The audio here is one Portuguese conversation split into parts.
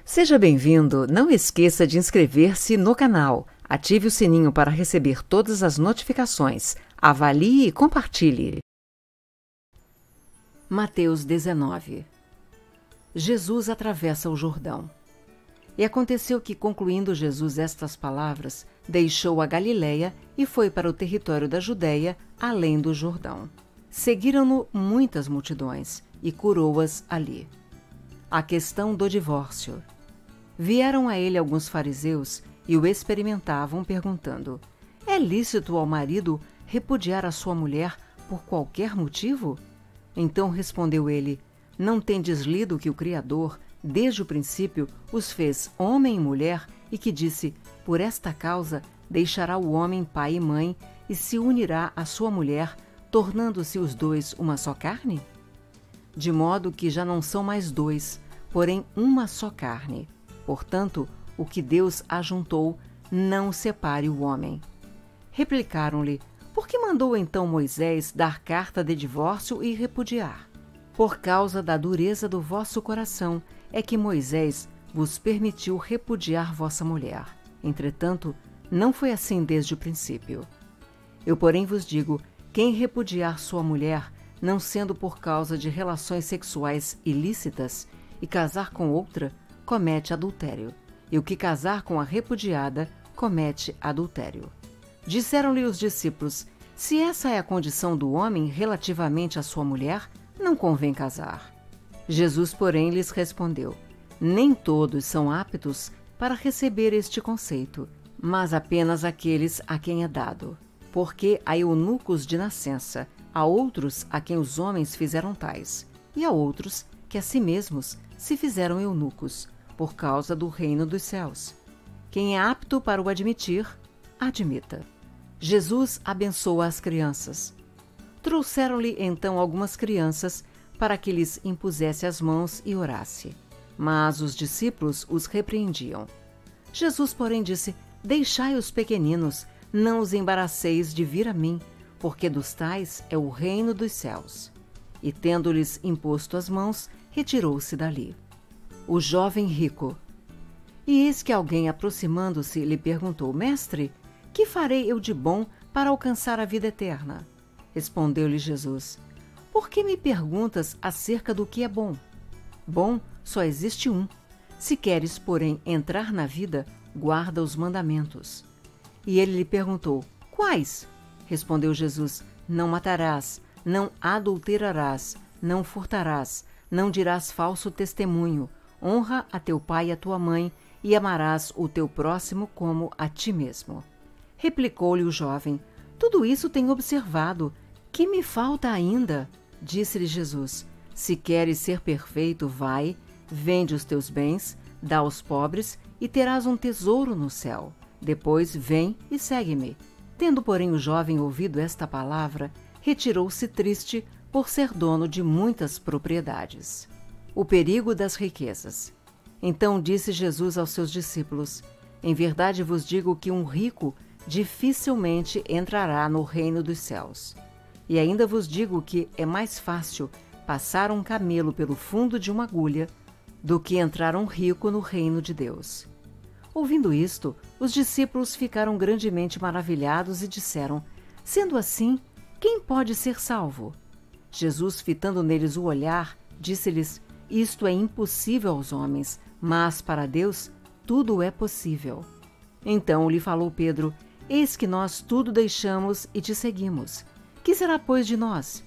Seja bem-vindo! Não esqueça de inscrever-se no canal, ative o sininho para receber todas as notificações, avalie e compartilhe. Mateus 19. Jesus atravessa o Jordão. E aconteceu que, concluindo Jesus estas palavras, deixou a Galiléia e foi para o território da Judéia, além do Jordão. Seguiram-no muitas multidões e curou-as ali. A questão do divórcio. Vieram a ele alguns fariseus e o experimentavam, perguntando: é lícito ao marido repudiar a sua mulher por qualquer motivo? Então respondeu ele: não tendes lido que o Criador, desde o princípio, os fez homem e mulher, e que disse: por esta causa deixará o homem pai e mãe, e se unirá à sua mulher, tornando-se os dois uma só carne? De modo que já não são mais dois, porém uma só carne. Portanto, o que Deus ajuntou, não separe o homem. Replicaram-lhe: por que mandou então Moisés dar carta de divórcio e repudiar? Por causa da dureza do vosso coração é que Moisés vos permitiu repudiar vossa mulher. Entretanto, não foi assim desde o princípio. Eu, porém, vos digo: quem repudiar sua mulher, não sendo por causa de relações sexuais ilícitas, e casar com outra, comete adultério, e o que casar com a repudiada, comete adultério. Disseram-lhe os discípulos: se essa é a condição do homem relativamente à sua mulher, não convém casar. Jesus, porém, lhes respondeu: nem todos são aptos para receber este conceito, mas apenas aqueles a quem é dado. Porque há eunucos de nascença, há outros a quem os homens fizeram tais, e há outros que a si mesmos se fizeram eunucos, por causa do reino dos céus. Quem é apto para o admitir, admita. Jesus abençoa as crianças. Trouxeram-lhe então algumas crianças para que lhes impusesse as mãos e orasse. Mas os discípulos os repreendiam. Jesus, porém, disse: deixai os pequeninos, não os embaraceis de vir a mim, porque dos tais é o reino dos céus. E tendo-lhes imposto as mãos, retirou-se dali. O jovem rico. E eis que alguém, aproximando-se, lhe perguntou: mestre, que farei eu de bom para alcançar a vida eterna? Respondeu-lhe Jesus: por que me perguntas acerca do que é bom? Bom só existe um. Se queres, porém, entrar na vida, guarda os mandamentos. E ele lhe perguntou: quais? Respondeu Jesus: não matarás, não adulterarás, não furtarás, não dirás falso testemunho, honra a teu pai e a tua mãe, e amarás o teu próximo como a ti mesmo. Replicou-lhe o jovem: tudo isso tenho observado. Que me falta ainda? Disse-lhe Jesus: se queres ser perfeito, vai, vende os teus bens, dá aos pobres, e terás um tesouro no céu. Depois vem e segue-me. Tendo, porém, o jovem ouvido esta palavra, retirou-se triste por ser dono de muitas propriedades. O perigo das riquezas. Então disse Jesus aos seus discípulos: em verdade vos digo que um rico dificilmente entrará no reino dos céus. E ainda vos digo que é mais fácil passar um camelo pelo fundo de uma agulha do que entrar um rico no reino de Deus. Ouvindo isto, os discípulos ficaram grandemente maravilhados e disseram: sendo assim, quem pode ser salvo? Jesus, fitando neles o olhar, disse-lhes: isto é impossível aos homens, mas para Deus tudo é possível. Então lhe falou Pedro: eis que nós tudo deixamos e te seguimos. Que será, pois, de nós?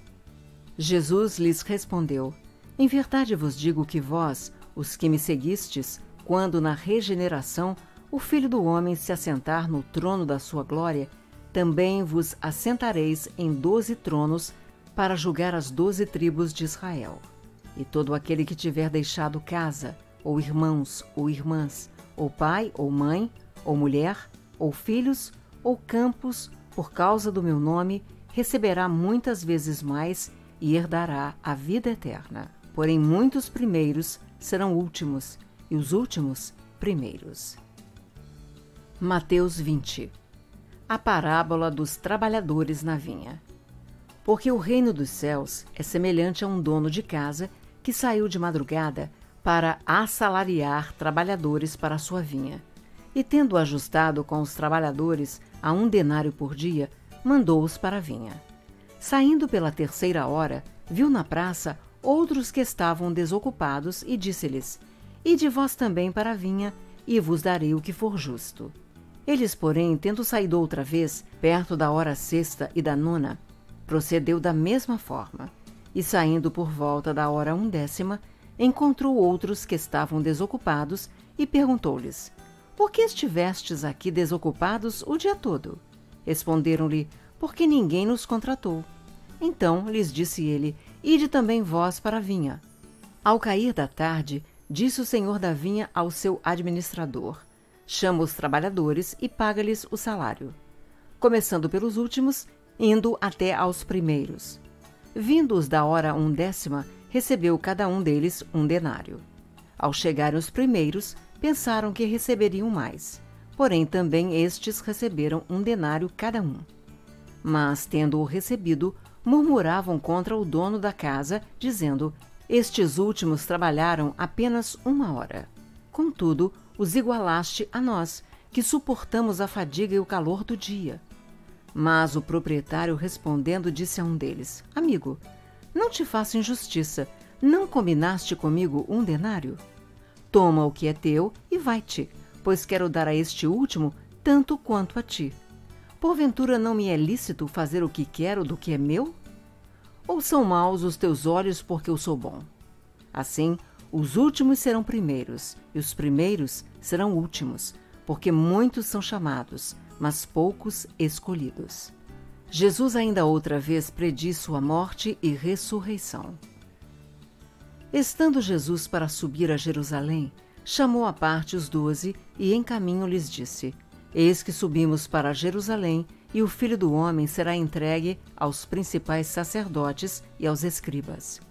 Jesus lhes respondeu: em verdade vos digo que vós, os que me seguistes, quando na regeneração o Filho do Homem se assentar no trono da sua glória, também vos assentareis em 12 tronos para julgar as 12 tribos de Israel. E todo aquele que tiver deixado casa, ou irmãos, ou irmãs, ou pai, ou mãe, ou mulher, ou filhos, ou campos, por causa do meu nome, receberá muitas vezes mais e herdará a vida eterna. Porém, muitos primeiros serão últimos, e os últimos primeiros. Mateus 20. A parábola dos trabalhadores na vinha. Porque o reino dos céus é semelhante a um dono de casa que saiu de madrugada para assalariar trabalhadores para a sua vinha. E tendo ajustado com os trabalhadores a 1 denário por dia, mandou-os para a vinha. Saindo pela 3ª hora, viu na praça outros que estavam desocupados e disse-lhes: Ide vós também para a vinha, e vos darei o que for justo. Eles, porém, tendo saído outra vez, perto da hora 6ª e da 9ª, procedeu da mesma forma. E saindo por volta da hora undécima, encontrou outros que estavam desocupados e perguntou-lhes: Por que estivestes aqui desocupados o dia todo? Responderam-lhe: Porque ninguém nos contratou. Então lhes disse ele: Ide também vós para a vinha. Ao cair da tarde, disse o senhor da vinha ao seu administrador: Chama os trabalhadores e paga-lhes o salário, começando pelos últimos, indo até aos primeiros. Vindos da hora undécima, recebeu cada um deles 1 denário. Ao chegarem os primeiros, pensaram que receberiam mais, porém também estes receberam 1 denário cada um. Mas, tendo-o recebido, murmuravam contra o dono da casa, dizendo: Estes últimos trabalharam apenas 1 hora. Contudo, os igualaste a nós, que suportamos a fadiga e o calor do dia. Mas o proprietário, respondendo, disse a um deles: Amigo, não te faço injustiça. Não combinaste comigo 1 denário? Toma o que é teu e vai-te, pois quero dar a este último tanto quanto a ti. Porventura não me é lícito fazer o que quero do que é meu? Ou são maus os teus olhos porque eu sou bom? Assim, os últimos serão primeiros, e os primeiros serão últimos, porque muitos são chamados, mas poucos escolhidos. Jesus ainda outra vez prediz sua morte e ressurreição. Estando Jesus para subir a Jerusalém, chamou à parte os 12 e em caminho lhes disse: Eis que subimos para Jerusalém, e o Filho do Homem será entregue aos principais sacerdotes e aos escribas.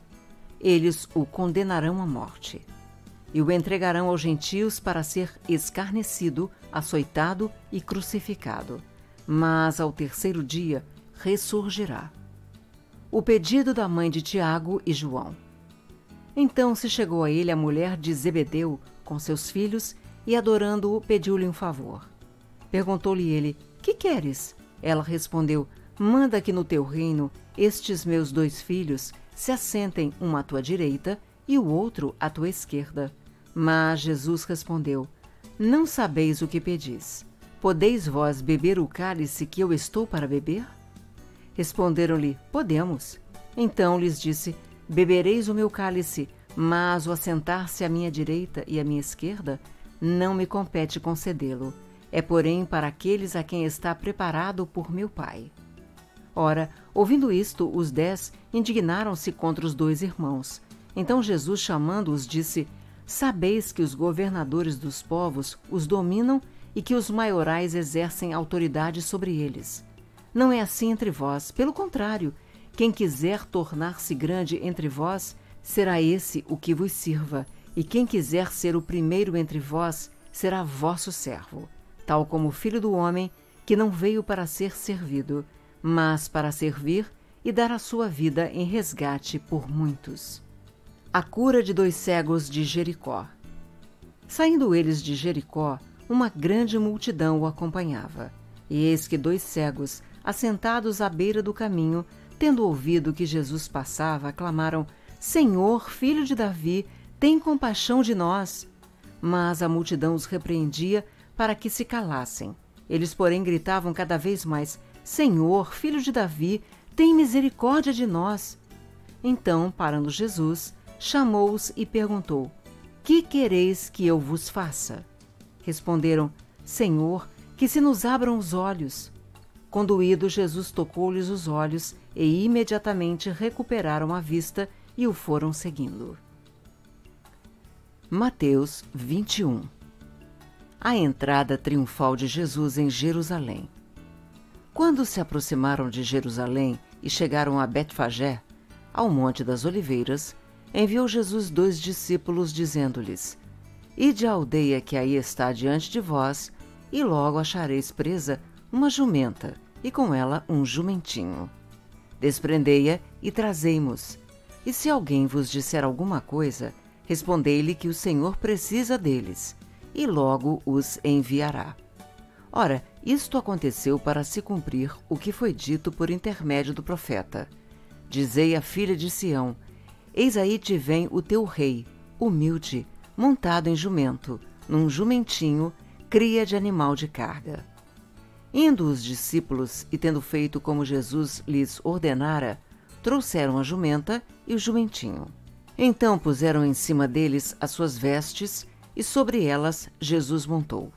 Eles o condenarão à morte, e o entregarão aos gentios para ser escarnecido, açoitado e crucificado. Mas ao 3º dia ressurgirá. O pedido da mãe de Tiago e João. Então se chegou a ele a mulher de Zebedeu com seus filhos e, adorando-o, pediu-lhe um favor. Perguntou-lhe ele: Que queres? Ela respondeu: Manda que no teu reino estes meus 2 filhos se assentem, um à tua direita e o outro à tua esquerda. Mas Jesus respondeu: Não sabeis o que pedis. Podeis vós beber o cálice que eu estou para beber? Responderam-lhe: Podemos. Então lhes disse: Bebereis o meu cálice, mas o assentar-se à minha direita e à minha esquerda não me compete concedê-lo. É, porém, para aqueles a quem está preparado por meu Pai. Ora, ouvindo isto, os 10 indignaram-se contra os 2 irmãos. Então Jesus, chamando-os, disse: Sabeis que os governadores dos povos os dominam e que os maiorais exercem autoridade sobre eles. Não é assim entre vós, pelo contrário, quem quiser tornar-se grande entre vós, será esse o que vos sirva, e quem quiser ser o primeiro entre vós, será vosso servo, tal como o Filho do Homem, que não veio para ser servido, mas para servir e dar a sua vida em resgate por muitos. A cura de 2 cegos de Jericó. Saindo eles de Jericó, uma grande multidão o acompanhava. E eis que 2 cegos, assentados à beira do caminho, tendo ouvido que Jesus passava, clamaram: Senhor, Filho de Davi, tem compaixão de nós. Mas a multidão os repreendia para que se calassem. Eles, porém, gritavam cada vez mais: Senhor, Filho de Davi, tem misericórdia de nós. Então, parando Jesus, chamou-os e perguntou: Que quereis que eu vos faça? Responderam: Senhor, que se nos abram os olhos. Conduído, Jesus tocou-lhes os olhos e imediatamente recuperaram a vista e o foram seguindo. Mateus 21. A entrada triunfal de Jesus em Jerusalém. Quando se aproximaram de Jerusalém e chegaram a Betfagé, ao Monte das Oliveiras, enviou Jesus 2 discípulos, dizendo-lhes: Ide à aldeia que aí está diante de vós, e logo achareis presa uma jumenta, e com ela um jumentinho. Desprendei-a e trazei-mos. E se alguém vos disser alguma coisa, Respondei-lhe que o Senhor precisa deles, e logo os enviará. Ora, isto aconteceu para se cumprir o que foi dito por intermédio do profeta. Dizei à filha de Sião: eis aí te vem o teu rei, humilde, montado em jumento, num jumentinho, cria de animal de carga. Indo os discípulos, e tendo feito como Jesus lhes ordenara, trouxeram a jumenta e o jumentinho. Então puseram em cima deles as suas vestes, e sobre elas Jesus montou.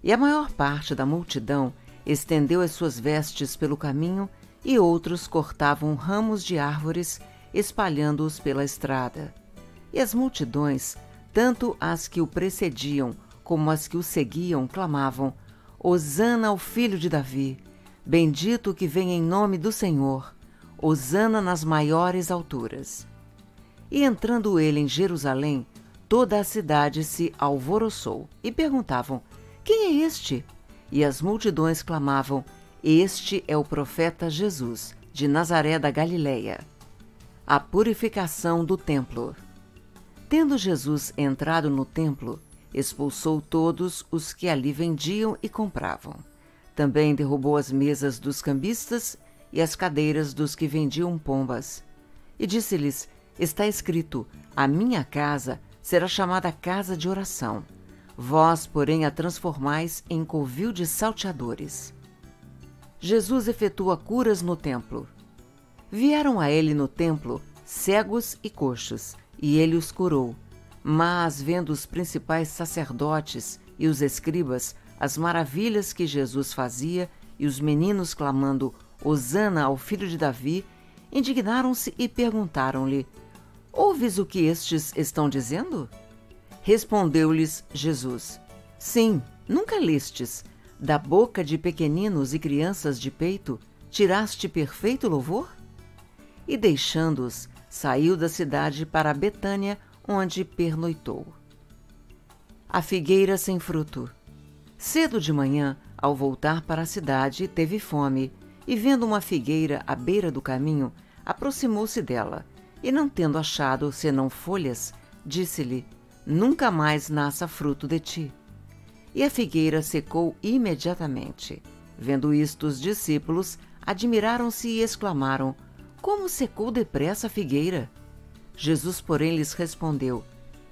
E a maior parte da multidão estendeu as suas vestes pelo caminho, e outros cortavam ramos de árvores, espalhando-os pela estrada. E as multidões, tanto as que o precediam como as que o seguiam, clamavam: Hosana ao filho de Davi, bendito o que vem em nome do Senhor, hosana nas maiores alturas. E entrando ele em Jerusalém, toda a cidade se alvoroçou, e perguntavam: quem é este? E as multidões clamavam: este é o profeta Jesus, de Nazaré da Galileia. A purificação do templo. Tendo Jesus entrado no templo, expulsou todos os que ali vendiam e compravam. Também derrubou as mesas dos cambistas e as cadeiras dos que vendiam pombas. E disse-lhes: está escrito: a minha casa será chamada casa de oração. Vós, porém, a transformais em covil de salteadores. Jesus efetua curas no templo. Vieram a ele no templo cegos e coxos, e ele os curou. Mas, vendo os principais sacerdotes e os escribas as maravilhas que Jesus fazia, e os meninos clamando: Hosana ao filho de Davi, indignaram-se e perguntaram-lhe: ouves o que estes estão dizendo? Respondeu-lhes Jesus: sim, nunca lestes: da boca de pequeninos e crianças de peito tiraste perfeito louvor? E deixando-os, saiu da cidade para Betânia, onde pernoitou. A figueira sem fruto. Cedo de manhã, ao voltar para a cidade, teve fome, e vendo uma figueira à beira do caminho, aproximou-se dela, e não tendo achado senão folhas, disse-lhe: nunca mais nasça fruto de ti. E a figueira secou imediatamente. Vendo isto, os discípulos admiraram-se e exclamaram: como secou depressa a figueira? Jesus, porém, lhes respondeu: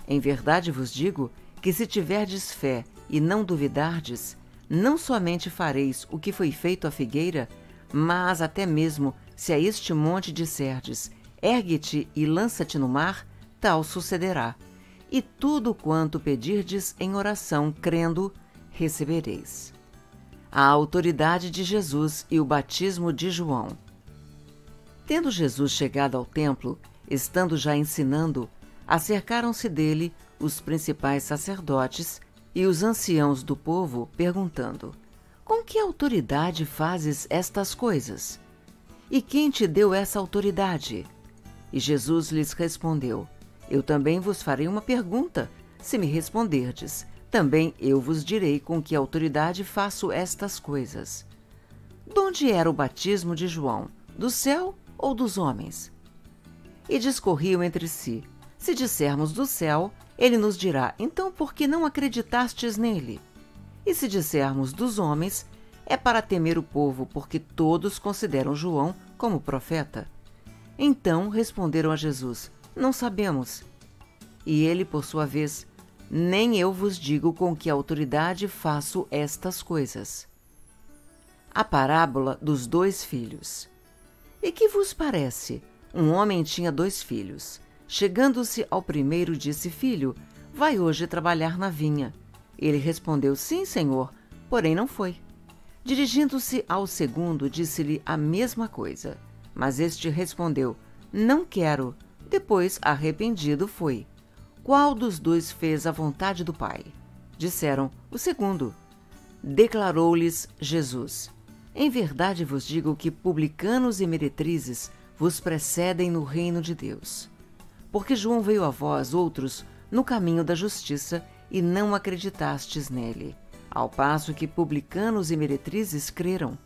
em verdade vos digo que se tiverdes fé e não duvidardes, não somente fareis o que foi feito à figueira, mas até mesmo se a este monte disserdes: ergue-te e lança-te no mar, tal sucederá. E tudo quanto pedirdes em oração, crendo, recebereis. A autoridade de Jesus e o batismo de João. Tendo Jesus chegado ao templo, estando já ensinando, acercaram-se dele os principais sacerdotes e os anciãos do povo, perguntando: com que autoridade fazes estas coisas? E quem te deu essa autoridade? E Jesus lhes respondeu: eu também vos farei uma pergunta. Se me responderdes, também eu vos direi com que autoridade faço estas coisas. Donde era o batismo de João? Do céu ou dos homens? E discorriam entre si: se dissermos do céu, ele nos dirá: então por que não acreditastes nele? E se dissermos dos homens, é para temer o povo, porque todos consideram João como profeta. Então responderam a Jesus: não sabemos. E ele, por sua vez: nem eu vos digo com que autoridade faço estas coisas. A parábola dos 2 filhos. E que vos parece? Um homem tinha 2 filhos. Chegando-se ao primeiro, disse: filho, vai hoje trabalhar na vinha. Ele respondeu: sim, senhor, porém não foi. Dirigindo-se ao segundo, disse-lhe a mesma coisa. Mas este respondeu: não quero. Depois, arrependido, foi. Qual dos 2 fez a vontade do Pai? Disseram: o segundo. Declarou-lhes Jesus: em verdade vos digo que publicanos e meretrizes vos precedem no reino de Deus. Porque João veio a vós, outros, no caminho da justiça, e não acreditastes nele, ao passo que publicanos e meretrizes creram.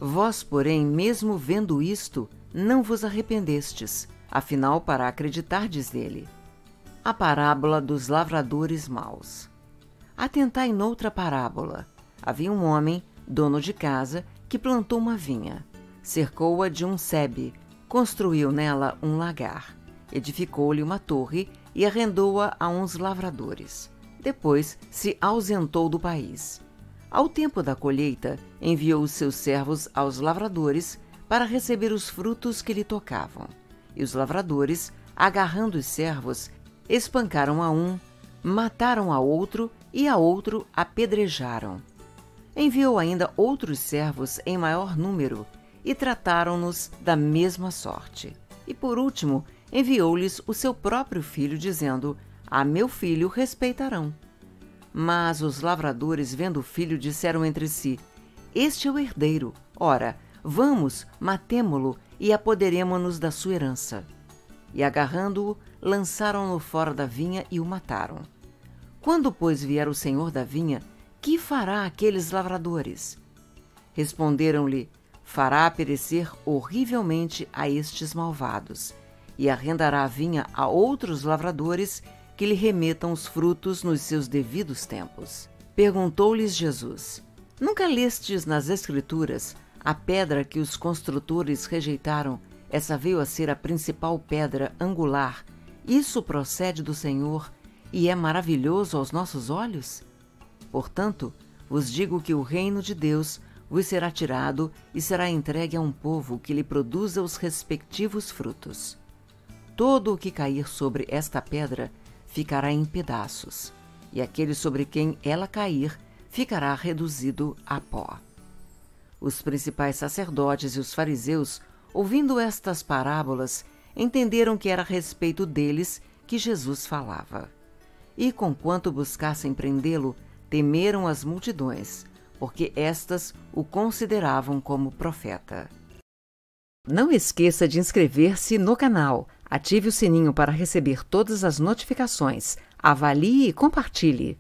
Vós, porém, mesmo vendo isto, não vos arrependestes, afinal, para acreditardes nele. A parábola dos lavradores maus. Atentai noutra parábola. Havia um homem, dono de casa, que plantou uma vinha, cercou-a de um sebe, construiu nela um lagar, edificou-lhe uma torre e arrendou-a a uns lavradores. Depois se ausentou do país. Ao tempo da colheita, enviou os seus servos aos lavradores para receber os frutos que lhe tocavam. E os lavradores, agarrando os servos, espancaram a um, mataram a outro e a outro apedrejaram. Enviou ainda outros servos em maior número e trataram-nos da mesma sorte. E por último, enviou-lhes o seu próprio filho, dizendo: A meu filho respeitarão. Mas os lavradores, vendo o filho, disseram entre si: Este é o herdeiro. Ora, vamos, matemo-lo e apoderemo-nos da sua herança. E agarrando-o, lançaram-no fora da vinha e o mataram. Quando, pois, vier o senhor da vinha, que fará aqueles lavradores? Responderam-lhe: Fará perecer horrivelmente a estes malvados, e arrendará a vinha a outros lavradores que lhe remetam os frutos nos seus devidos tempos. Perguntou-lhes Jesus: Nunca lestes nas Escrituras a pedra que os construtores rejeitaram? Essa veio a ser a principal pedra angular. Isso procede do Senhor e é maravilhoso aos nossos olhos? Portanto, vos digo que o reino de Deus vos será tirado e será entregue a um povo que lhe produza os respectivos frutos. Todo o que cair sobre esta pedra ficará em pedaços, e aquele sobre quem ela cair ficará reduzido a pó. Os principais sacerdotes e os fariseus, ouvindo estas parábolas, entenderam que era a respeito deles que Jesus falava. E, conquanto buscassem prendê-lo, temeram as multidões, porque estas o consideravam como profeta. Não esqueça de inscrever-se no canal, ative o sininho para receber todas as notificações, avalie e compartilhe.